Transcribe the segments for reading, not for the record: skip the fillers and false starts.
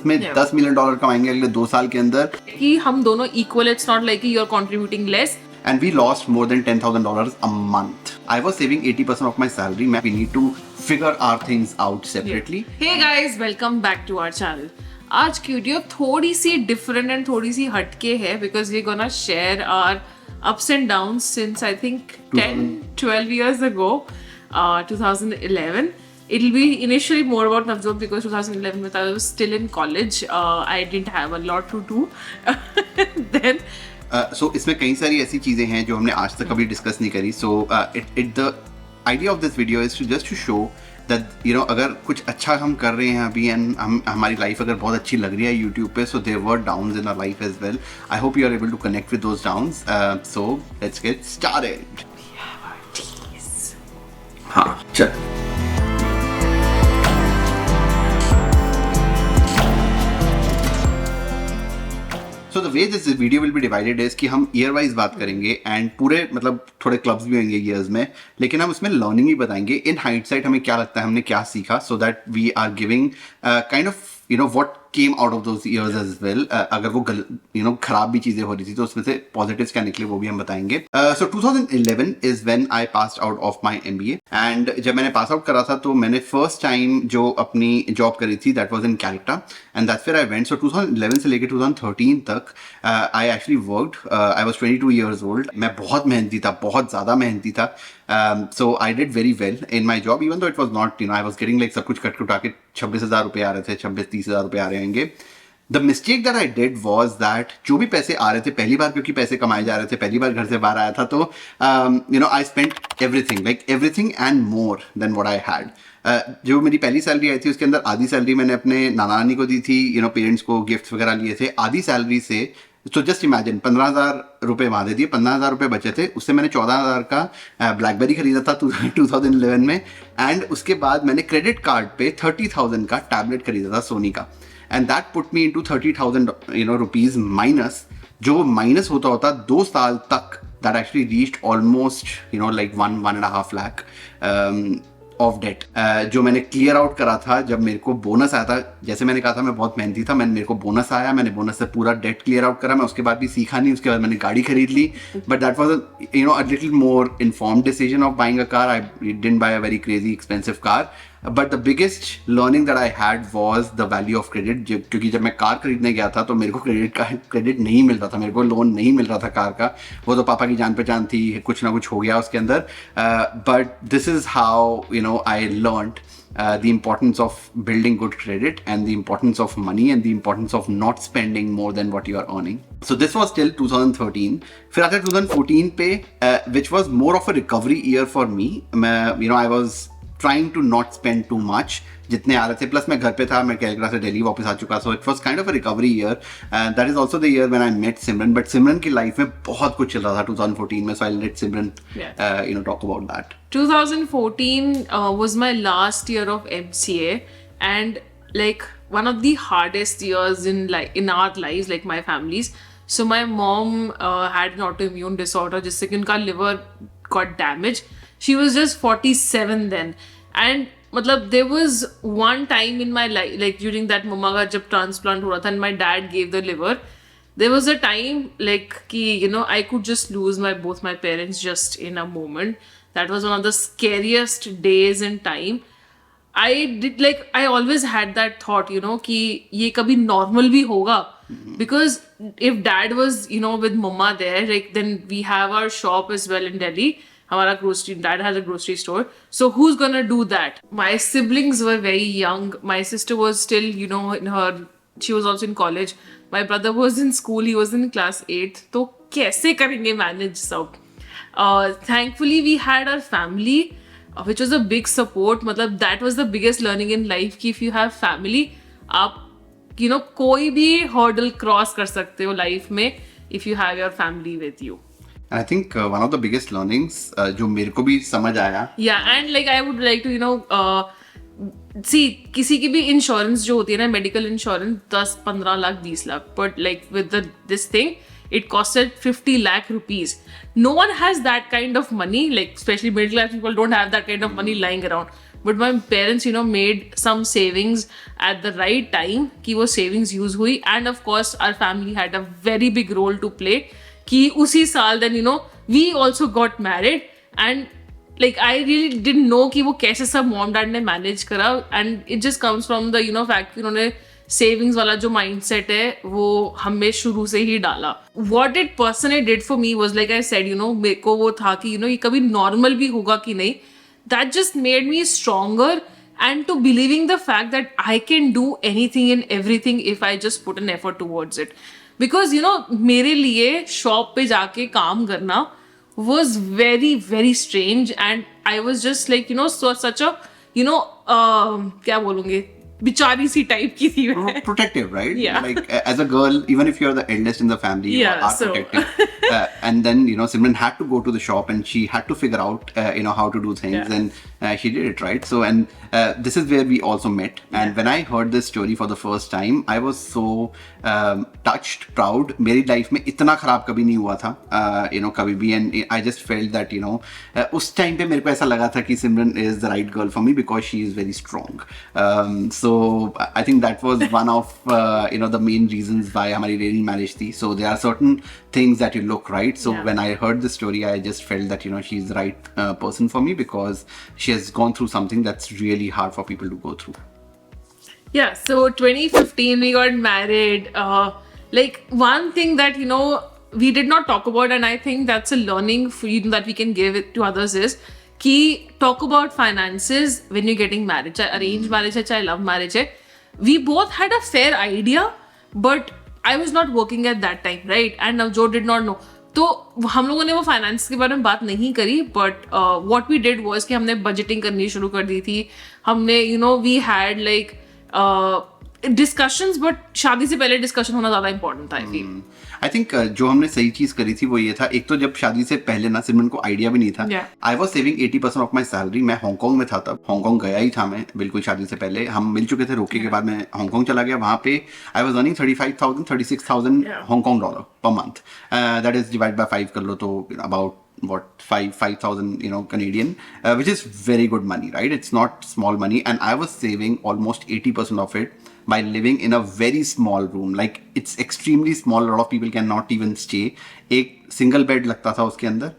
में $10 मिलियन कमाएंगे अगले 2 साल के अंदर कि हम दोनों equal, it's not like you are contributing less. and we lost more than $10,000 a month. I was saving 80% of my salary. We need to figure our things out separately. Hey guys, welcome back to our channel. आज की video थोड़ी सी different and थोड़ी सी हटके है because we gonna share our ups and downs since I think 10-12 years ago, 2011. It'll be initially more about Navjot because 2011 when I was still in college, I didn't have a lot to do. Then so इसमें कई सारी ऐसी चीजें हैं जो हमने आज तक कभी डिस्कस नहीं करी. So the idea of this video is to just to show that you know अगर कुछ अच्छा हम कर रहे हैं अभी and हमारी लाइफ अगर बहुत अच्छी लग रही है YouTube पे, so there were downs in our life as well. I hope you are able to connect with those downs. So let's get started. we have our teas. हाँ चल. So the way this video will be divided is कि हम year wise बात करेंगे and पूरे मतलब थोड़े clubs भी होंगे ईयर्स में, लेकिन हम उसमें लर्निंग ही बताएंगे. इन हाइंडसाइट हमें क्या लगता है हमने क्या सीखा, so that we are giving kind of you know what came out of those years as well. अगर वो you know खराब भी चीजें हो रही थी तो उसमें से positives क्या निकले वो भी हम बताएंगे. So 2011 is when I passed out of my MBA and जब मैंने पास आउट करा था तो मैंने फर्स्ट टाइम जो अपनी जॉब करी थी that was in Calcutta and that's where I went. So 2011 से लेके 2013 तक I actually worked. I was 22 years old. मैं बहुत मेहनती था, बहुत ज़्यादा मेहनती था. So I did very well in my job even though it was not, you know, I was getting like सब कुछ कट कुटा के 26,000 रुपये आ रहे थे, 26-30,000 रुपये आ रहे होंगे. The mistake that I did was that जो भी पैसे आ रहे थे पहली बार, क्योंकि पैसे कमाए जा रहे थे, पहली बार घर से बाहर आया था, तो you know I spent everything, like everything and more than what I had. जो मेरी पहली सैलरी आई थी उसके अंदर आधी सैलरी मैंने अपने नाना नानी को दी थी, you know पेरेंट्स को गिफ्ट वगैरह लिए थे. आधी सैलरी से तो जस्ट इमेजिन 15,000 रुपये वहाँ दे दिए, 15,000 रुपये बचे थे, उससे मैंने 14,000 का ब्लैकबेरी खरीदा था 2011 में. एंड उसके बाद मैंने क्रेडिट कार्ड पे 30,000 का टैबलेट खरीदा था सोनी का. And that put me into 30,000 you know rupees minus, जो माइनस होता होता 2 साल तक that actually reached almost you know like 1.5 lakh of debt जो मैंने क्लियर आउट करा था जब मेरे को बोनस आया था. जैसे मैंने कहा था मैं बहुत मेहनती था, मेरे को बोनस आया, मैंने बोनस से पूरा डेट क्लियर आउट करा. मैं उसके बाद भी सीखा नहीं, उसके बाद मैंने गाड़ी खरीद ली. But that was you know a little more informed decision of buying a car. I didn't buy a very crazy expensive car. But the biggest learning that I had was the value of credit. क्योंकि जब मैं car खरीदने गया था तो मेरे को credit नहीं मिल रहा था, मेरे को लोन नहीं मिल रहा था कार का. वो तो पापा की जान पहचान थी, कुछ ना कुछ हो गया उसके अंदर. But this is how you know I learned the importance of building good credit and the importance of money and the importance of not spending more than what you are earning. So this was till 2013. फिर आते 2014 पे which was more of a recovery year for me. मैं you know I was trying to not spend too much. जितने आ रहे थे, plus मैं घर पे था, मैं कैलकटा से दिल्ली वापस आ चुका. So it was kind of a recovery year. That is also the year when I met Simran. But Simran की लाइफ में बहुत कुछ चल रहा था 2014 में. So I let Simran you know talk about that. 2014 was my last year of MCA and like one of the hardest years in our lives, like my family's. So my mom had an autoimmune disorder जिससे कि उनका liver got damaged. She was just 47 then. And मतलब there was one time in my life, like during that mama का जब transplant हो रहा था and my dad gave the liver, there was a time like कि you know I could just lose both my parents just in a moment. That was one of the scariest days in time. I always had that thought, you know, कि ये कभी normal भी होगा. Because if dad was, you know, with mama there, like then we have our shop as well in Delhi. हमारा grocery, dad has a grocery store. So who's gonna do that? My siblings were very young. My sister was still, you know, she was also in college. My brother was in school. He was in class 8th. तो कैसे करेंगे manage सब? Thankfully we had our family, which was a big support. मतलब that was the biggest learning in life कि if you have family, आप you know कोई भी hurdle cross कर सकते हो life में if you have your family with you. And I think one of the biggest learnings जो मेरे को भी समझ आया. Yeah, and like I would like to you know see किसी की भी इंश्योरेंस जो होती है ना, medical insurance 10-15 lakh 20 lakh, but like with this thing it costed 50 lakh rupees. No one has that kind of money, like especially middle class people don't have that kind of money lying around. but my parents made some savings at the right time कि वो savings use हुई, and of course our family had a very big role to play कि उसी साल then we also got married, and like I really didn't know कि वो कैसे सब mom dad ने manage करा, and it just comes from the fact कि उन्होंने सेविंग्स वाला जो माइंडसेट है वो हमें शुरू से ही डाला. What it personally did for me was like I said मेरे को वो था कि ये कभी नॉर्मल भी होगा कि नहीं. That just made me stronger and to believing the fact that I can do anything in everything if I just put an effort towards it. Because मेरे लिए शॉप पे जाके काम करना was very very strange, and I was just like so such a क्या बोलूंगे, बिचारी सी type की थी मैं. Protective, right? Yeah. Like as a girl, even if you're the eldest in the family, you Yeah, are so- protective. And then Simran had to go to the shop, and she had to figure out how to do things, Yeah. and she did it right. So and this is where we also met. And when I heard this story for the first time, I was so touched, proud. मेरी life में इतना खराब कभी नहीं हुआ था, कभी भी. And I just felt that उस टाइम पे मेरे को ऐसा लगा था कि Simran is the right girl for me because she is very strong. So I think that was one of the main reasons why हमारी arranged marriage थी. So there are certain things that you look right. So Yeah. when I heard this story, I just felt that she's the right person for me because she has gone through something that's really hard for people to go through. Yeah, so 2015 we got married. Like one thing that we did not talk about, and I think that's a learning for you that we can give it to others, is कि talk about finances when you're getting married. चाहे arranged marriage है, चाहे love marriage है. We both had a fair idea, but I was not working at that time, right? And Navjot did not know. तो हम लोगों ने वो finance के बारे में बात नहीं करी, but what we did was कि हमने बजटिंग करनी शुरू कर दी थी. हमने we had like discussions, but शादी से पहले डिस्कशन होना ज्यादा इंपॉर्टेंट था. आई फील आई थिंक जो हमने सही चीज करी थी वो ये था, एक तो जब शादी से पहले ना सिमरन को आइडिया भी नहीं था. Yeah. I was saving 80% of my salary. मैं हांगकांग में था तब, हांगकांग गया ही था मैं बिल्कुल शादी से पहले. हम मिल चुके थे, रोके के बाद मैं हांगकांग चला गया. वहां पे I was earning 35,000 36,000 Hong Kong dollar per month. That is divide by 5 कर लो तो about what 5,000 Canadian, which is very good money, right? It's not small money. And I was saving almost 80% of it by living in a very small room. Like it's extremely small. A lot of people cannot even stay. एक single bed लगता था उसके अंदर,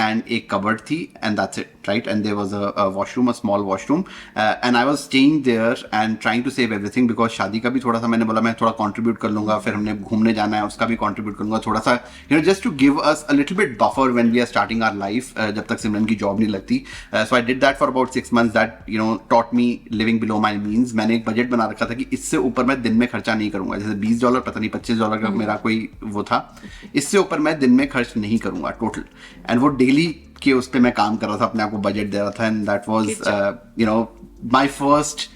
and एक cupboard थी, and that's it, right? And there was a washroom, a small washroom, and I was staying there and trying to save everything because शादी का भी थोड़ा सा मैंने बोला मैं थोड़ा contribute कर लूँगा, फिर हमने घूमने जाना है उसका भी contribute करूँगा थोड़ा सा, just to give us a little bit buffer when we are starting our life, जब तक सिमरन की जॉब नहीं लगती. So I did that for about 6 months. That taught me living below my means. मैंने एक बजट बना रखा था कि इससे ऊपर मैं दिन में खर्चा नहीं करूँगा. जैसे $20 पता नहीं $25 का मेरा कोई वो था, इससे ऊपर मैं दिन में खर्च नहीं करूँगा टोटल. एंड वो डेली के उस पर मैं काम कर रहा था, अपने आप को बजट दे रहा था. And that was my first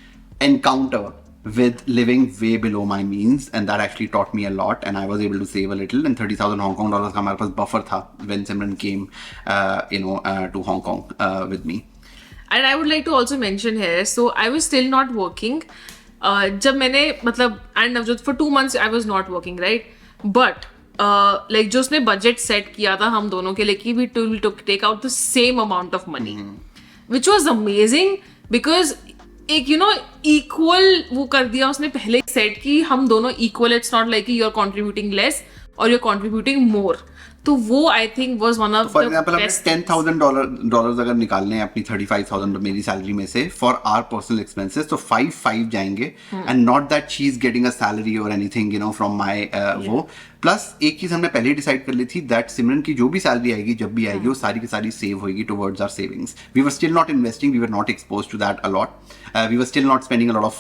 encounter with living way below my means, and that actually taught me a lot, and I was able to save a little. And 30,000 Hong Kong dollars का हमारे पास buffer था when Simran came to Hong Kong with me. And I would like to also mention here, so I was still not working. जब मैंने मतलब and Navjot for 2 months I was not working, right? But like जो उसने budget set किया था हम दोनों के लिए कि we will take out the same amount of money, which was amazing because एक इक्वल वो कर दिया उसने पहले सेट कि हम दोनों equal. It's not like you are contributing less और यू आर कॉन्ट्रीब्यूटिंग मोर. तो वो I think was one of for the example best. $10,000 अगर निकालने हैं अपनी 35,000 मेरी सैलरी में से फॉर आवर पर्सनल एक्सपेंसेस, तो 5 जाएंगे. And not that she is getting a salary और एनीथिंग फ्रॉम माय वो. प्लस एक चीज हमने पहले ही डिसाइड कर ली थी दैट सिमरन की जो भी सैलरी आएगी जब भी आएगी वो सारी की सारी सेव होगी towards our savings. We were still not investing, we were not exposed to that a lot. We were still not spending a lot of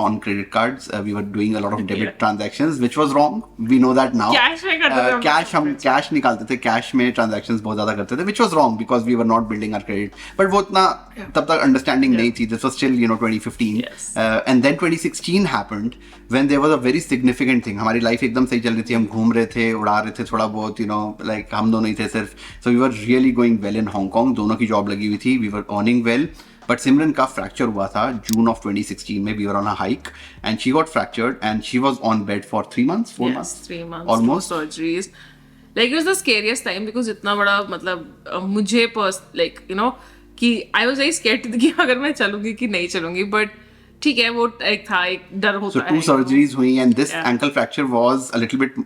on credit cards. We were doing a lot of debit transactions, which was wrong. We know that now. Cash में करते थे हम cash निकालते थे, cash में transactions बहुत ज्यादा करते थे, which was wrong because we were not building our credit. But वो उतना तब तक understanding नहीं थी. This was still 2015. Yes. And then 2016 happened when there was a very significant thing. हमारी लाइफ एकदम सही चल रही थी, हम घूम रहे थे, उड़ा रहे थे थोड़ा बहुत, like हम दोनों ही थे सिर्फ. So we were really going well in Hong Kong. दोनों की जॉब लगी हुई थी. We were earning well. But Simran का fracture हुआ था June of 2016 में. We were on a hike and she got fractured and she was on bed for 3 months, 4 months. 3 months, almost. 2 surgeries. Like it was the scariest time because इतना बड़ा मतलब मुझे like कि I was very scared कि अगर मैं चलूंगी कि नहीं चलूंगी, but ठीक है, वो एक था, एक डर होता So है. two surgeries हुई, and this Yeah. ankle fracture was a little bit,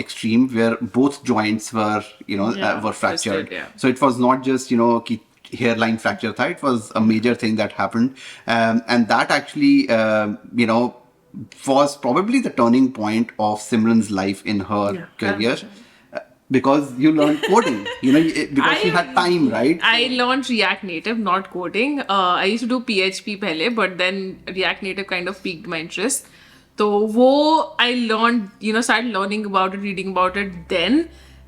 extreme, where both joints were, Yeah, were fractured. twisted, yeah. So it was not just, कि hairline fracture tha. It was a major thing that happened. And that actually, was probably the turning point of Simran's life in her Yeah, career. 100%. Because you learned coding, because she had time, right? I learned React Native, not coding. I used to do PHP pehle, but then React Native kind of piqued my interest. So wo I learned, started learning about it, reading about it then.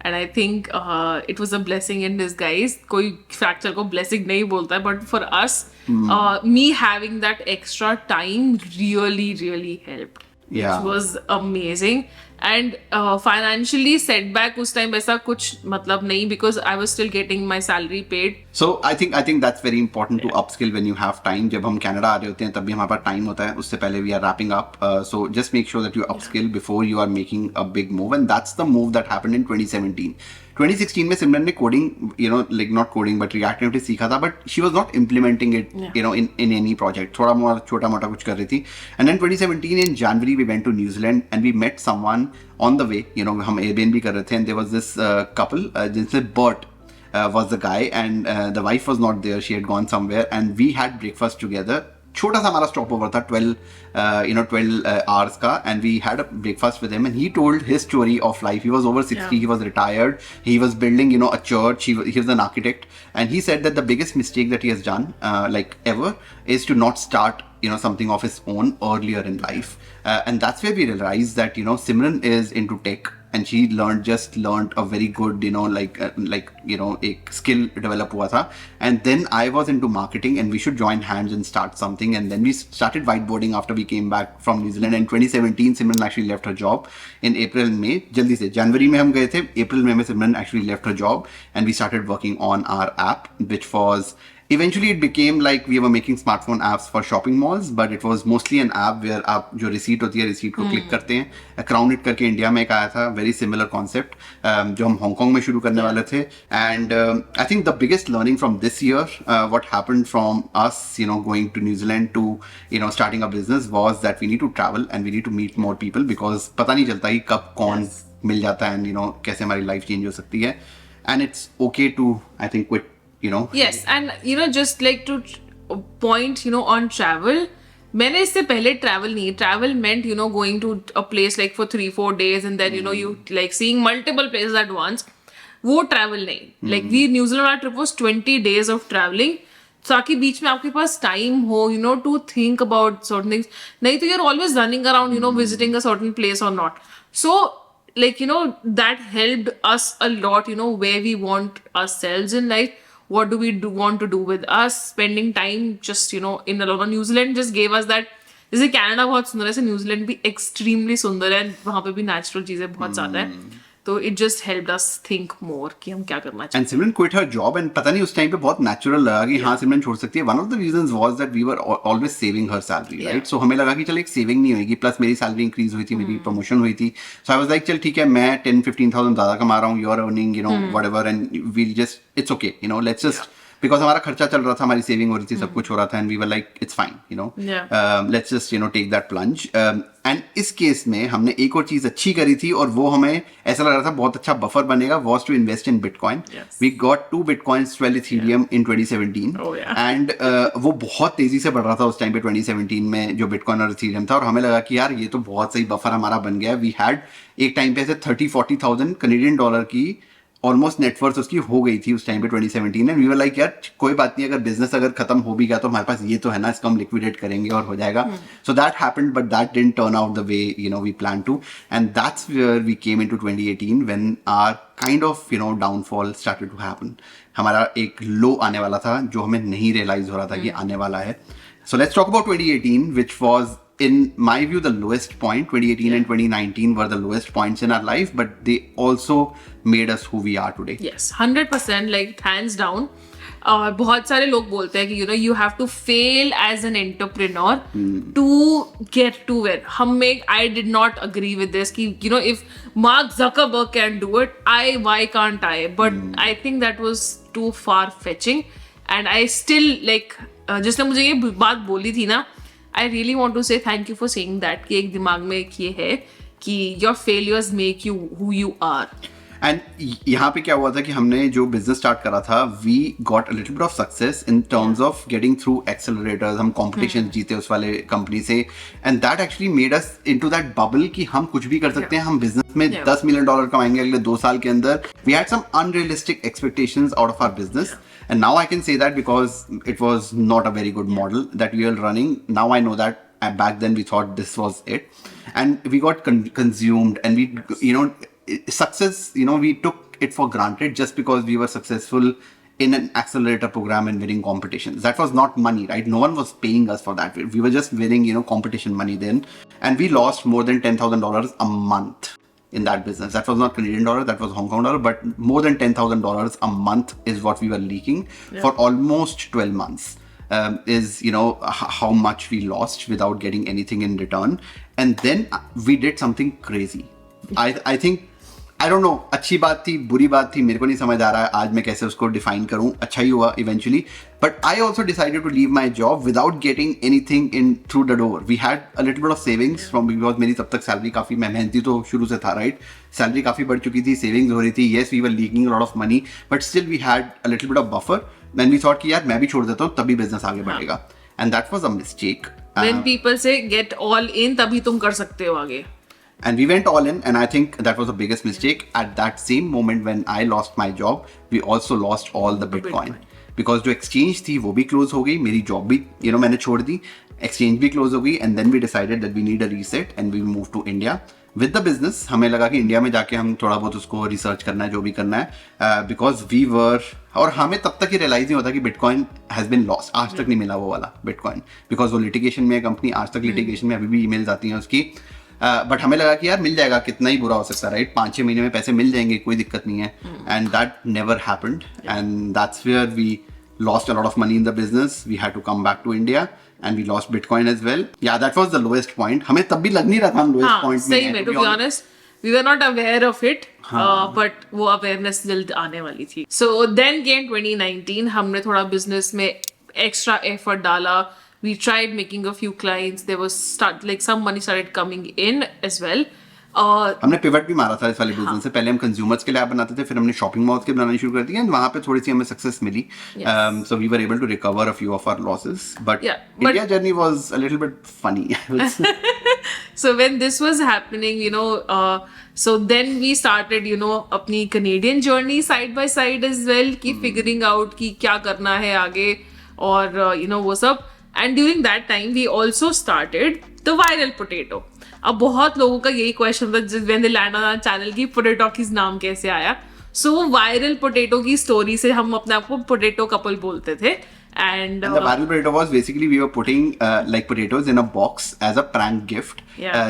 And I think it was a blessing in disguise. Koi fracture ko blessing nahi bolta hai, but for us, me having that extra time really, really helped. Which Yeah. was amazing. And financially setback उस time ऐसा कुछ मतलब नहीं, because I was still getting my salary paid. So I think that's very important to upskill when you have time. जब हम Canada आ रहे होते हैं तब भी हमारे पास टाइम होता है, उससे पहले we are wrapping up. So just make sure that you upskill before you are making a big move, and that's the move that happened in 2017. 2016 में सिमरन ने coding, not coding but React Native सीखा था, but she was not implementing it, in any project. थोड़ा मोटा छोटा मोटा कुछ कर रही थी. And then 2017 in January we went to New Zealand and we met someone on the way. हम Airbnb कर रहे थे, and there was this couple, जिनसे Bert was the guy, and the wife was not there. She had gone somewhere, and we had breakfast together. छोटा सा हमारा stop over था 12 hours का, and we had a breakfast with him, and he told his story of life. He was over 60, he was retired, he was building a church, he was an architect, and he said that the biggest mistake that he has done ever is to not start something of his own earlier in life, and that's where we realized that Simran is into tech, and she learned a very good एक skill develop हुआ था, and then I was into marketing, and we should join hands and start something, and then we started whiteboarding after we came back from New Zealand. And 2017 Simran actually left her job in April and May. जल्दी से जनवरी में हम गए थे, अप्रैल में Simran actually left her job, and we started working on our app, which was eventually it became like we were making smartphone apps for shopping malls, but it was mostly an app where आप जो receipt होती है, receipt को click करते हैं. Crown It करके India में एक आया था, very similar concept, जो हम हांगकांग में शुरू करने वाले थे. And I think the biggest learning from this year, what happened from us, going to New Zealand to starting a business, was that we need to travel and we need to meet more people, because पता नहीं चलता कि कब कौन मिल जाता है, and कैसे हमारी life change हो सकती है. And it's okay to, I think, quit. Yes, and just like to point on travel, मैंने इससे पहले travel meant going to a place like for 3-4 days, and then you like seeing multiple places at once. वो travel नहीं, like we New Zealand our trip was 20 days of traveling, ताकि बीच में आपके पास time हो to think about certain things. नहीं तो you're always running around visiting a certain place or not. So like that helped us a lot, where we want ourselves in life. What do we want to do with us? Spending time just in alone. New Zealand just gave us that. जैसे Canada बहुत सुंदर है, ऐसे New Zealand भी extremely सुंदर है, वहाँ पे भी नेचुरल चीजें बहुत ज्यादा है. तो it just helped us think more कि हम क्या करना चाहिए. And Simran quit her job, and पता नहीं उस टाइम पे बहुत natural लगा कि हाँ सिमरन छोड़ सकती है. One of the reasons was that we were always saving her salary, right? So हमें लगा कि चल एक saving नहीं होगी, plus मेरी salary increase हुई थी, मेरी promotion हुई थी. So I was like चल ठीक है, मैं 10-15,000 ज़्यादा कमा रहा हूँ, you're earning whatever, and we'll just, it's okay, let's just, because हमारा खर्चा चल रहा था, हमारी सेविंग हो रही थी, सब कुछ हो रहा था, and we were like it's fine, let's just take that plunge. And इस केस में हमने एक और चीज अच्छी करी थी, और वो हमें ऐसा लग रहा था बहुत अच्छा बफर बनेगा, was to invest in Bitcoin. We got 2 Bitcoins, 12 Ethereum in 2017. And वो बहुत तेजी से बढ़ रहा था उस टाइम पे 2017 में जो Bitcoin और Ethereum था, और हमें लगा कि यार ये तो बहुत सही बफर हमारा बन गया. We had एक टाइम पे ऐसे 30-40,000 कनेडियन डॉलर की ऑलमोस्ट नेटवर्थ उसकी हो गई थी उस टाइम पे 2017. एंड वी वर लाइक यार कोई बात नहीं, अगर बिजनेस अगर खत्म हो भी गया तो हमारे पास ये तो है ना, इसको हम लिक्विडेट करेंगे और हो जाएगा. So that happened, but that didn't turn out the way we plan to. And that's where we came into 2018 when our kind of downfall started to happen. हमारा एक लो आने वाला था जो हमें नहीं रियलाइज हो रहा था कि आने वाला है. So let's talk about 2018, which was in my view the lowest point. 2018 and 2019 were the lowest points in our life, but they also made us who we are today. Yes, 100%, like hands down. बहुत सारे लोग बोलते हैं कि you have to fail as an entrepreneur to get to where I did not agree with this कि if Mark Zuckerberg can do it, why can't I? But I think that was too far fetching. And I still like जिसने मुझे ये बात बोली थी ना, I really want to say thank you for saying that, कि एक दिमाग में एक ये है कि your failures make you who you are. And यहाँ पे क्या हुआ था कि हमने जो बिजनेस स्टार्ट करा था, we got a little bit of success in terms of getting through accelerators. हम कॉम्पिटिशन जीते उस वाले कंपनी से, and that actually made us into that bubble कि हम कुछ भी कर सकते हैं. हम बिजनेस में $10 मिलियन कमाएंगे अगले 2 साल के अंदर. We had some unrealistic expectations out of our business, and now I can say that because it was not a very good model that we were running. Now I know that back then we thought this was it, and we got consumed, and we success, we took it for granted just because we were successful in an accelerator program and winning competitions. That was not money, right? No one was paying us for that. We were just winning competition money then, and we lost more than $10,000 a month in that business. That was not Canadian dollar, that was Hong Kong dollar, but more than $10,000 a month is what we were leaking for almost 12 months. Is how much we lost without getting anything in return. And then we did something crazy. I think, I don't know, अच्छी बात थी, बुरी बात थी, मेरे को नहीं समझ आ रहा है आज मैं कैसे उसको डिफाइन करूं. अच्छा ही हुआ eventually, but I also decided to leave my job without getting anything in through the door. We had a little bit of savings from, because मेरी तब तक सैलरी काफ़ी, मैं मेहनती तो शुरू से था, राइट. सैलरी काफ़ी बढ़ चुकी थी, सेविंग्स हो रही थी. Yes, we were leaking a lot of money, but still we had a little bit of buffer. Then we thought कि यार मैं भी छोड़ देता हूँ, तभी बिजनेस आगे बढ़ेगा. And that was a mistake. When people say get all in, तभी तुम कर सकते हो आगे. And we went all in, and I think that was the biggest mistake. At that same moment when I lost my job, we also lost all the Bitcoin. Because जो exchange थी वो भी close हो गई, मेरी job भी मैंने छोड़ दी, exchange भी close हो गई, and then we decided that we need a reset and we moved to India with the business. हमें लगा कि इंडिया में जाके हम थोड़ा बहुत उसको रिसर्च करना है, जो भी करना है, because we were, और हमें तब तक ही रियलाइज नहीं होता कि बिटकॉइन हैज बिन लॉस्ट. आज तक नहीं मिला वो वाला बिटकॉइन, बिकॉज वो लिटिगेशन में है कंपनी, आज तक लिटिगेशन में अभी भी ईमेल्स आती हैं उसकी. बट हमें लगा कि यार मिल जाएगा, कितना ही बुरा हो सकता है, राइट. 5-6 महीने में पैसे मिल जाएंगे, कोई दिक्कत नहीं है. And that never happened, and that's where we lost a lot of money in the business. We had to come back to India and we lost Bitcoin as well. Yeah, that was the lowest point. हमें तब भी लग नहीं रहा था हम lowest point में. सही में, to be honest, we were not aware of it, but वो awareness जल्द आने वाली थी. So then came 2019. हमने थोड़ा business में extra effort डाला. We tried making a few clients. There was some money started coming in as well. हमने पिवट भी मारा था इस वाले बिजनेस से. पहले हम कंज्यूमर्स के लिए ऐप बनाते थे, फिर हमने शॉपिंग मॉल्स के बनाना शुरू कर दिया, एंड वहां पे थोड़ी सी हमें सक्सेस मिली. So we were able to recover a few of our losses, but India journey was a little bit funny. So when this was happening, so then we started, अपनी Canadian journey side by side as well, कि figuring out कि क्या करना है आगे, और वो सब. And during that time we also started the viral potato. अब बहुत लोगों का यही क्वेश्चन था when they land on our channel कि पोटैटो की नाम कैसे आया. सो वायरल पोटैटो की स्टोरी से हम अपने आप को पोटैटो कपल बोलते थे. And the viral potato was basically we were putting like potatoes in a box as a prank gift,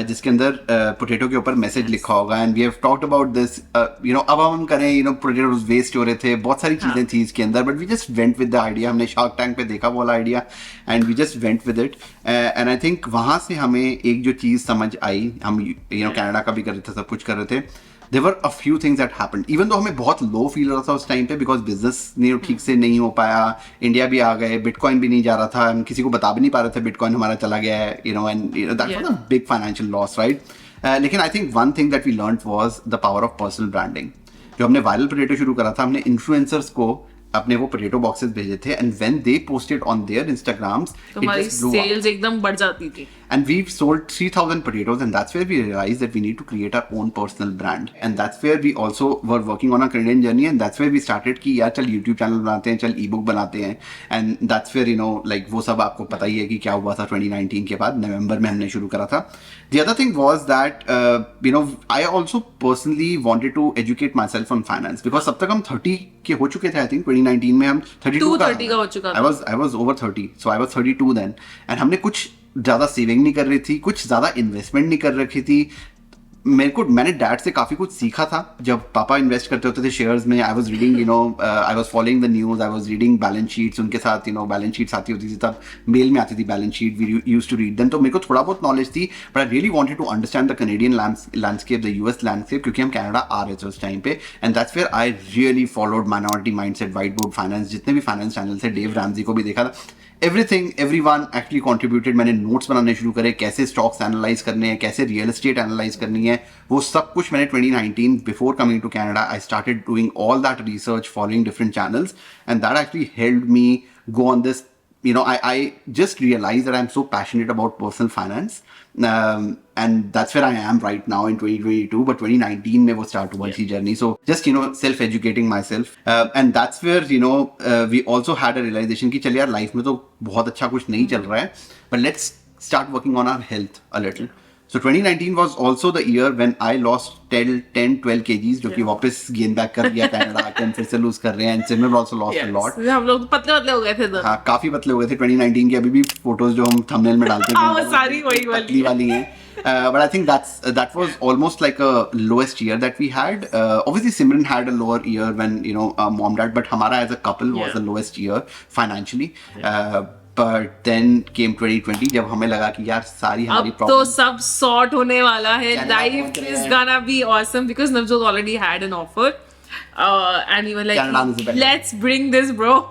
जिसके अंदर potato के ऊपर मैसेज लिखा होगा. And we have talked about this, अब हम करें, potatoes waste हो रहे थे, बहुत सारी चीजें थी इसके अंदर, but we just went with the idea. हमने Shark Tank पे देखा वो वाला idea, and we just went with it. And I think वहाँ से हमें एक जो चीज समझ आई, हम कनाडा का भी कर रहे थे, सब कुछ कर रहे थे. There were a few things that happened, even though हमें बहुत low feel हो रहा था उस टाइम पे, because business ठीक से नहीं हो पाया, इंडिया भी आ गए, बिटकॉइन भी नहीं जा रहा था, हम किसी को बता भी नहीं पा रहे थे बिटकॉइन हमारा चला गया है, and that was a big financial loss, right? लेकिन I think one thing that we learned was the power of personal branding. जो हमने वायरल पोटैटो शुरू करा था, हमने इन्फ्लुएंसर्स को अपने वो पोटैटो बॉक्सेस भेजे थे, and when they posted on their Instagrams, हमारी सेल्स एकदम बढ़ जाती थी. And we've sold 3,000 potatoes, and that's where we realized that we need to create our own personal brand. And that's where we also were working on our Canadian journey, and that's where we started कि यार चल YouTube channel बनाते हैं, चल ebook बनाते हैं. And that's where like वो सब आपको पता ही है कि क्या हुआ था 2019 के बाद, नवंबर में हमने शुरू करा था. The other thing was that I also personally wanted to educate myself on finance, because तब तक हम 30 के हो चुके थे. I think 2019 में हम 32 का हो चुका था. I was over 30, so I was 32 then, and हमने कुछ ज़्यादा सेविंग नहीं कर रही थी, कुछ ज़्यादा इन्वेस्टमेंट नहीं कर रखी थी. मैंने डैड से काफ़ी कुछ सीखा था जब पापा इन्वेस्ट करते होते थे शेयर्स में. I was reading I was following the news, I was reading balance sheets उनके साथ. बैलेंस शीट्स आती होती थी तब मेल में आती थी balance sheet, we used to read them. तो मेरे को थोड़ा बहुत नॉलेज थी, but I really wanted to understand the Canadian landscape, the US landscape, क्योंकि हम कनाडा आ रहे थे उस टाइम पे. And that's where I really followed minority mindset, white board finance, जितने भी फाइनेंस चैनल थे, डेव रैमजी को भी देखा था. Everything everyone actually contributed. मैंने नोट्स बनाने शुरू करे, कैसे स्टॉक्स एनालाइज करने हैं, कैसे रियल एस्टेट एनालाइज करनी है, वो सब कुछ मैंने 2019 before coming to Canada I started doing all that research, following different channels, and that actually helped me go on this. I just realized that I'm so passionate about personal finance, and that's where I am right now in 2022. But 2019 mein wo start hua thi journey. So just self-educating myself, and that's where we also had a realization कि चल यार life में तो बहुत अच्छा कुछ नहीं चल रहा है, but let's start working on our health a little. So 2019 was also the year when I lost 10-12 kgs, जो कि वापस गेन बैक कर दिया कनाडा आके, फिर से लूज कर रहे हैं. And similar also lost a lot. हम लोग पतले हो गए थे तो. हाँ, काफी पतले हो गए थे 2019 की. अभी भी फोटोज जो हम थंबनेल में डालते हैं वो सारी वही वाली हैं. But I think that was almost like a lowest year that we had. Obviously Simran had a lower year when mom dad, but हमारा as a couple was the lowest year financially. But then came 2020 जब हमें लगा कि यार सारी हमारी अब तो सब सॉर्ट होने वाला है. Life is gonna be awesome because Navjot already had an offer, and we were like, let's bring this, bro.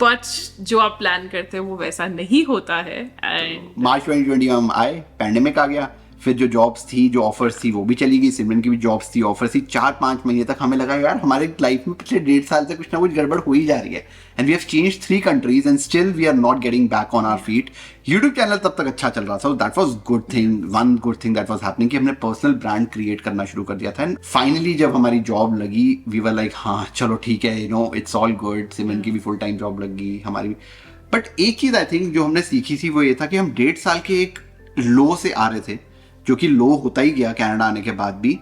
But जो आप प्लान करते हैं वो वैसा नहीं होता है. And मार्च 2020 में आए, पैंडेमिक आ गया. फिर जो जॉब्स थी, जो ऑफर्स थी, वो भी चली गई. सिमरन की भी जॉब्स थी, ऑफर्स थी. 4-5 महीने तक हमें लगा यार हमारे लाइफ में पिछले 1.5 साल से कुछ ना कुछ गड़बड़ हो ही जा रही है. And we have changed 3 countries and still we are not getting back on our feet. YouTube channel तब तक अच्छा चल रहा था. That was good thing. One good thing that was happening कि हमने पर्सनल ब्रांड क्रिएट करना शुरू कर दिया था. एंड फाइनली जब हमारी जॉब लगी, वी वर लाइक हाँ चलो ठीक है, इट्स ऑल गुड. सिमरन की भी फुल टाइम जॉब लग गई, हमारी भी. बट एक चीज आई थिंक जो हमने सीखी थी वो ये था कि हम 1.5 साल के एक लो से आ रहे थे, जो कि लो होता ही गया कनाडा आने के बाद भी.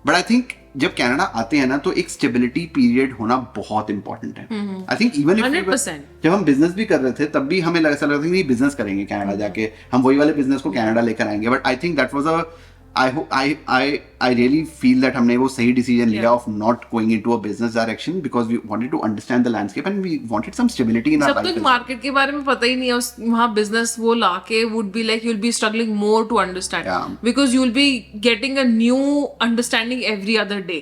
बट आई थिंक जब कनाडा आते हैं ना तो एक स्टेबिलिटी पीरियड होना बहुत इंपॉर्टेंट है. I think even 100%. जब हम बिजनेस भी कर रहे थे तब भी हमें ऐसा लगा था कि बिजनेस करेंगे कनाडा जाके, हम वही वाले बिजनेस को कनाडा लेकर आएंगे. But I think that was a I really feel that हमने वो सही डिसीजन लिया of not going into a business direction because we wanted to understand the landscape and we wanted some stability in our life. जब तक market के बारे में पता ही नहीं है वहाँ बिजनेस वो लाके would be like you'll be struggling more to understand because you'll be getting a new understanding every other day.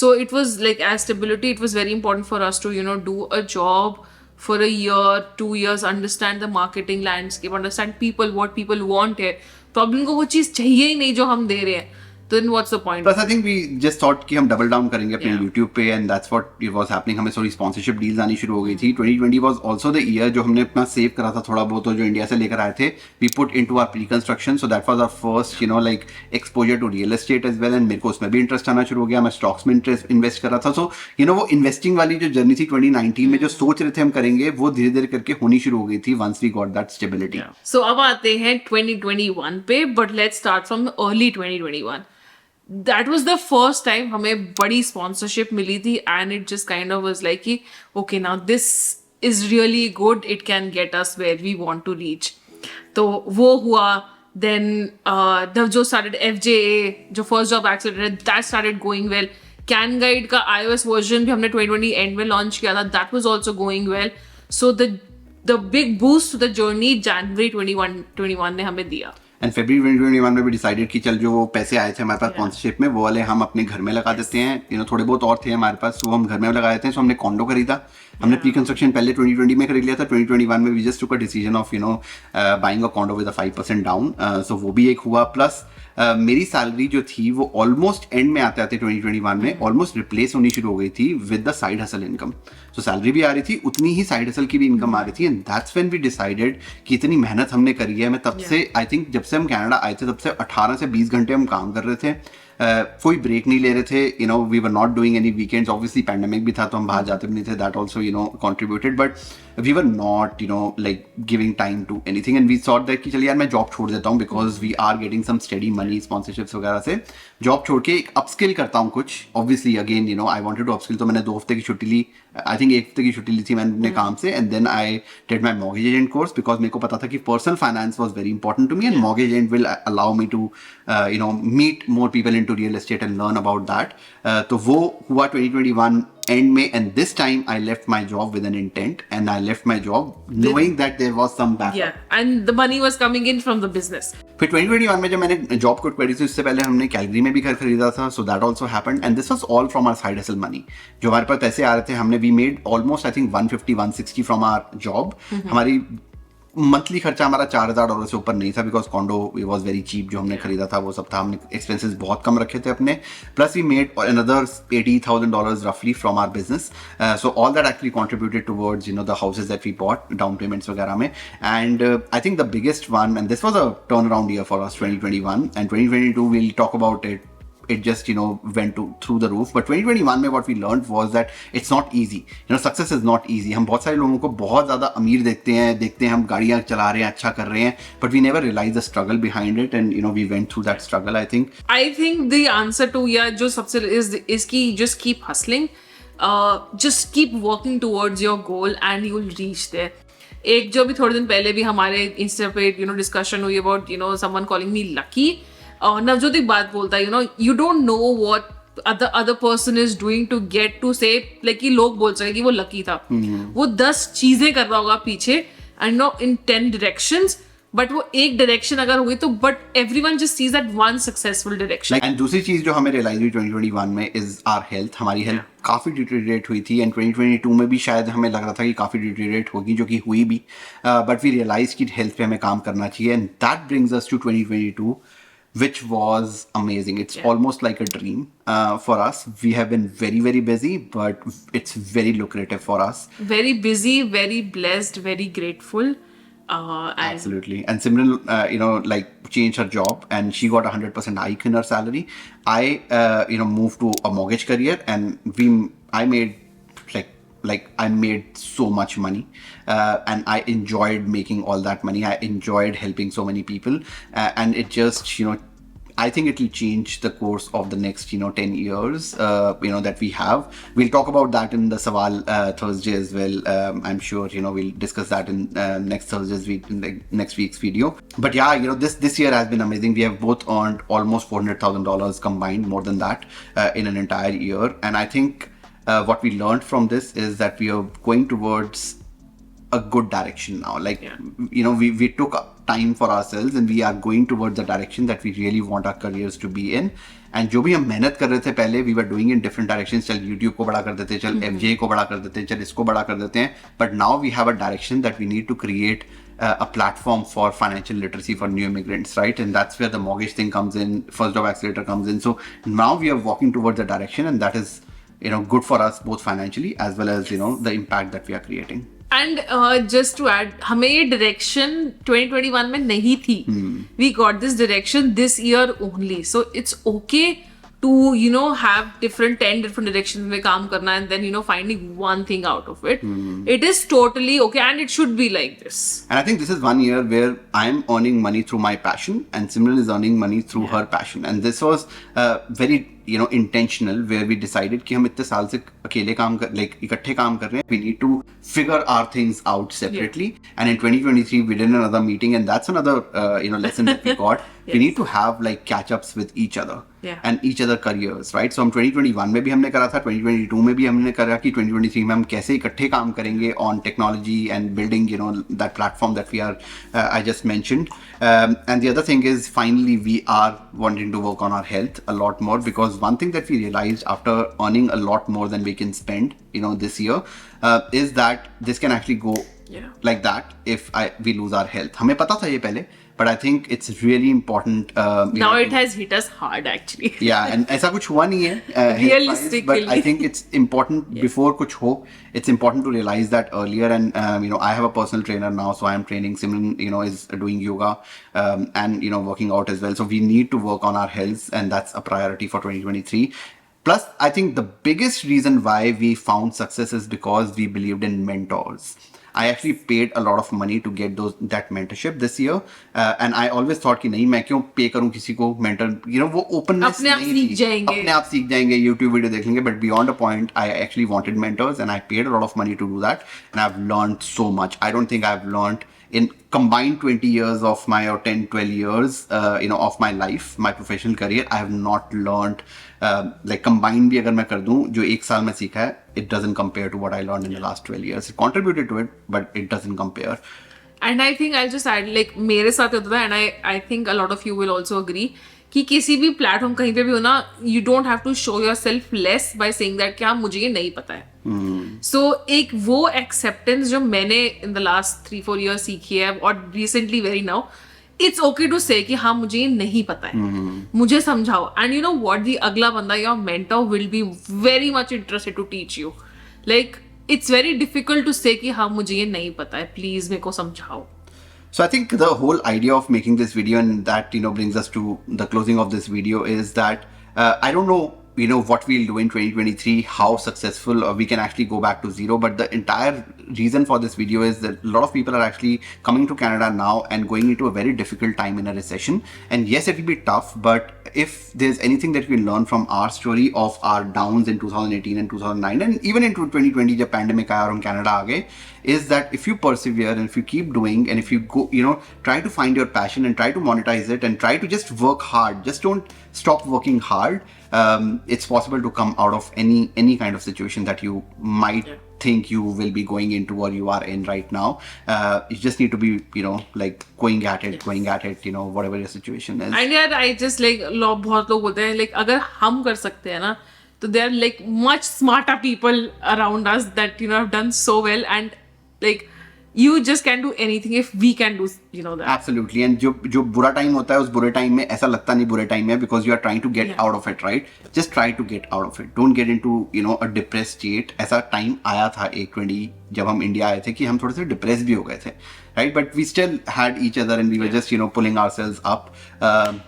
So it was like as stability, it was very important for us to do a job for a year, 2 years, understand the marketing landscape, understand people, what people want here. Problem को वो चीज चाहिए ही नहीं जो हम दे रहे हैं, तो then what's the point? Plus I think we just thought कि हम डबल डाउन करेंगे अपने YouTube पे and that's what it was happening. हमें थोड़ी स्पॉन्सरशिप डील्स आनी शुरू हो गई थी. 2020 was also the year जो हमने अपना सेव करा था थोड़ा बहुत, जो इंडिया से लेकर आए थे. We put into our pre-construction, so that was our first like exposure to real estate as well. and मेरे को उसमें भी इंटरेस्ट आना शुरू हो गया. मैं स्टॉक्स में इन्वेस्ट कर रहा था. so वो इन्वेस्टिंग वाली जो जर्नी थी 2019 में जो सोच रहे थे हम करेंगे, वो धीरे धीरे करके होनी शुरू हो गई थी once we got that stability. So अब आते हैं 2021 पे, but let's start from early 2021. That was the first time हमें बड़ी sponsorship मिली थी and it just kind of was like कि okay now this is really good, it can get us where we want to reach. तो वो हुआ. Then जो started FJA, जो first job accelerator, that started going well. Can Guide का iOS version भी हमने 2020 end में launch किया था, that was also going well. So the big boost to the journey January 2021 ने हमें दिया. एंड February 2021 में भी डिसाइडेड कि चल जो वो पैसे आए थे हमारे पास स्पॉन्सरशिप में, वो वाले हम अपने घर में लगा देते हैं. थोड़े बहुत और थे हमारे पास, वो हम घर में लगा देते हैं. सो हमने कॉन्डो खरीदा. हमने प्री कंस्ट्रक्शन पहले 2020 में खरीद लिया था. 2021 में we just took a decision of buying a condo with a 5% down. सो वो भी एक हुआ. प्लस मेरी सैलरी जो थी वो ऑलमोस्ट एंड में आते आते 2021 में ऑलमोस्ट रिप्लेस होनी शुरू हो गई थी with the side hustle income. So salary भी आ रही थी, उतनी ही साइड हसल की भी इनकम आ रही थी. And that's when we decided कि इतनी मेहनत हमने करी है. मैं तब से आई थिंक जब से हम कनाडा आए थे तब से 18 से 20 घंटे हम काम कर रहे थे. कोई ब्रेक नहीं ले रहे थे. We were not doing any weekends. Obviously pandemic भी था तो हम बाहर जाते भी नहीं थे. That also contributed. But we were not, like giving time to anything, and we thought that कि चलिए यार मैं job छोड़ देता हूँ because we are getting some steady money sponsorships वगैरह से job छोड़ के एक upskill करता हूँ कुछ. Obviously again, I wanted to upskill, तो मैंने 2 हफ्ते की छुट्टी ली. I think 1 हफ्ते की छुट्टी ली थी मैंने अपने काम से, and then I did my mortgage agent course because मेरे को पता था कि personal finance was very important to me, and mortgage agent will allow me to meet more people into real estate and learn about that. तो वो हुआ 2021 end में, and this time I left my job with an intent, and I left my job knowing that there was some backup. Yeah, and the money was coming in from the business. फिर 2021 में जब मैंने job quit करी थी, उससे पहले हमने Calgary में भी घर खरीदा था, so that also happened, and this was all from our side hustle money. जो हमारे पास पैसे आ रहे थे, हमने we made almost I think 150-160 from our job. हमारी मंथली खर्चा हमारा $4,000 से ऊपर नहीं था because condo was very cheap. जो हमने खरीदा था वो सब था, हमने एक्सपेंसेस बहुत कम रखे थे अपने. प्लस वी मेड अनदर $80,000 रफली from our business. So all that actually contributed towards the houses that we bought, down payments वगैरह में. And I think the biggest one, and this was a turn around year for us 2021, एंड 2022 we'll talk about it. It just went through the roof. But 2021 में what we learned was that it's not easy. Success is not easy. हम बहुत सारे लोगों को बहुत ज़्यादा अमीर देखते हैं हम गाड़ियाँ चला रहे हैं, अच्छा कर रहे हैं, but we never realized the struggle behind it, and we went through that struggle. I think the answer to जो सबसे is कि just keep hustling, just keep working towards your goal and you will reach there. एक जो भी थोड़े दिन पहले भी हमारे इंस्टा पे डिस्कशन हुई about someone calling me lucky. Navjot एक बात बोलता है, you don't know what other person is doing to get to say, like कि लोग बोल सके कि वो लकी था. वो 10 चीजें कर रहा होगा पीछे, and in 10 directions, but वो एक डायरेक्शन अगर हुई तो but everyone just sees that one successful direction. And दूसरी चीज जो हमें रियलाइज हुई 2021 में is our health. हमारी हेल्थ काफी डिटेरिएट हुई थी, एंड 2022 में भी शायद हमें लग रहा था कि काफी डिटेरिएट होगी, जो कि हुई भी, बट वी रियलाइज कि हेल्थ पे हमें काम करना चाहिए, and that brings us to 2022. Which was amazing. It's almost like a dream for us. We have been very, very busy, but it's very lucrative for us. Very busy, very blessed, very grateful. Absolutely. And Simran, like changed her job, and she got 100% hike in her salary. I, moved to a mortgage career, and I made I made so much money, and I enjoyed making all that money. I enjoyed helping so many people, and it just, I think it will change the course of the next, 10 years, that we have. We'll talk about that in the Sawal Thursday as well. I'm sure, we'll discuss that in next Thursday's week, in the next week's video. But yeah, this year has been amazing. We have both earned almost $400,000 combined, more than that, in an entire year. And I think what we learned from this is that we are going towards a good direction now. We took time for ourselves, and we are going towards the direction that we really want our careers to be in. And जो भी हम मेहनत कर रहे थे पहले, we were doing in different directions. चल YouTube को बड़ा कर देते, चल FJ को बड़ा कर देते, चल इसको बड़ा कर देते हैं. But now we have a direction that we need to create a platform for financial literacy for new immigrants, right? And that's where the mortgage thing comes in, First Job Accelerator comes in. So now we are walking towards a direction, and that is good for us both financially as well as the impact that we are creating. And just to add, हमें ये direction 2021 में नहीं थी. We got this direction this year only. So it's okay to have 10 different directions में काम करना, and then finding one thing out of it. It is totally okay, and it should be like this. And I think this is one year where I'm earning money through my passion, and Simran is earning money through her passion. And this was very intentional, where we decided कि हम इतने साल से अकेले काम कर, इकट्ठे काम कर रहे हैं. We need to figure our things out separately. And in 2023 we did another meeting, and that's another lesson that we got. We need to have catch-ups with each other and each other careers, right? So हम 2021 में भी हमने करा था, 2022 में भी हमने करा कि 2023 में हम कैसे इकट्ठे काम करेंगे on technology and building that platform that we are I just mentioned. And the other thing is, finally we are wanting to work on our health a lot more, because one thing that we realized after earning a lot more than we can spend this year is that this can actually go like that if we lose our health. हमें पता था ये पहले, but I think it's really important. Now it has hit us hard actually. Yeah, and ऐसा कुछ हुआ नहीं है realistically, but I think it's important before कुछ हो, it's important to realize that earlier. And I have a personal trainer now, so I am training. Simran is doing yoga and working out as well. So we need to work on our health, and that's a priority for 2023. Plus, I think the biggest reason why we found success is because we believed in mentors. I actually paid a lot of money to get that mentorship this year, and I always thought कि नहीं मैं क्यों पे करूँ किसी को mentor, वो openness अपने आप नहीं सीख थी, जाएंगे। अपने आप सीख जाएंगे, YouTube video देख लेंगे, but beyond a point I actually wanted mentors and I paid a lot of money to do that, and I've learned so much. I don't think I've learned in combined 20 years of my, or 10 12 years of my life, my professional career, I have not learned like combined भी अगर मैं कर दूं जो एक साल में सीखा है, it doesn't compare to what I learned in the last 12 years. It contributed to it, but it doesn't compare. And I think I'll just add, like मेरे साथ होता था, and I think a lot of you will also agree कि किसी भी platform कहीं पे भी हो ना, you don't have to show yourself less by saying that कि हाँ मुझे ये नहीं पता है. So एक वो acceptance जो मैंने in the last 3-4 years सीखी है, और recently very now, it's okay to say कि हाँ मुझे ये नहीं पता है, मुझे समझाओ. And you know what, the अगला बंदा, your mentor will be very much interested to teach you. Like it's very difficult to say कि हाँ मुझे ये नहीं पता है, please मेरे को समझाओ. So I think the whole idea of making this video, and that brings us to the closing of this video, is that I don't know what we'll do in 2023, how successful we can actually go back to zero, but the entire reason for this video is that a lot of people are actually coming to Canada now and going into a very difficult time in a recession. And yes, it will be tough, but if there's anything that we learn from our story of our downs in 2018 and 2009 and even into 2020 जब pandemic आया और हम Canada आ गए, is that if you persevere and if you keep doing and if you go, try to find your passion and try to monetize it and try to just work hard, just don't stop working hard, it's possible to come out of any kind of situation that you might think you will be going into or you are in right now. You just need to be like going at it, whatever your situation is. And yeah, I just like बहुत लोग बोलते हैं like अगर हम कर सकते हैं ना, तो there are like much smarter people around us that have done so well, and like you just can't do anything if we can do that. Absolutely. And जो बुरा टाइम होता है उस बुरे टाइम में ऐसा लगता नहीं बुरे टाइम में, because you are trying to get out of it, right? Just try to get out of it. Don't get into a depressed state. ऐसा टाइम आया था 20 जब हम इंडिया आए थे कि हम थोड़े से डिप्रेस भी हो गए थे, right? But we still had each other and we were just pulling ourselves up.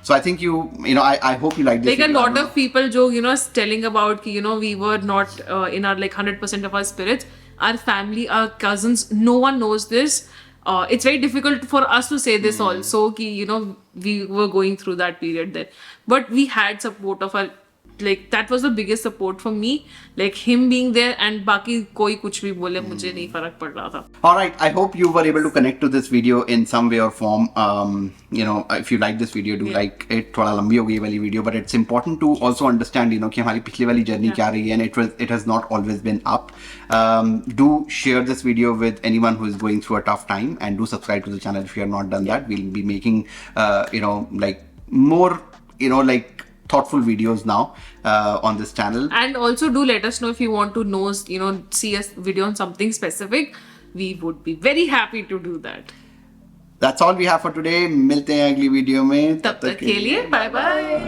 So I think I hope you like this. Like video. A lot of people जो telling about कि we were not in our like 100% of our spirits. Our family, our cousins, no one knows this. It's very difficult for us to say this also कि we were going through that period there, but we had support of our, like that was the biggest support for me, like him being there, and बाकी कोई कुछ भी बोले मुझे नहीं फर्क पड़ रहा था. Alright, I hope you were able to connect to this video in some way or form. If you like this video, do like it. थोड़ा लंबी हो गई वाली video, but it's important to also understand कि हमारी पिछली वाली journey क्या रही है, and it has not always been up. Do share this video with anyone who is going through a tough time, and do subscribe to the channel if you have not done that. We'll be making like more like thoughtful videos now on this channel. And also do let us know if you want to know, see a video on something specific. We would be very happy to do that. That's all we have for today. मिलते हैं अगली video में. तब तक के लिए bye bye.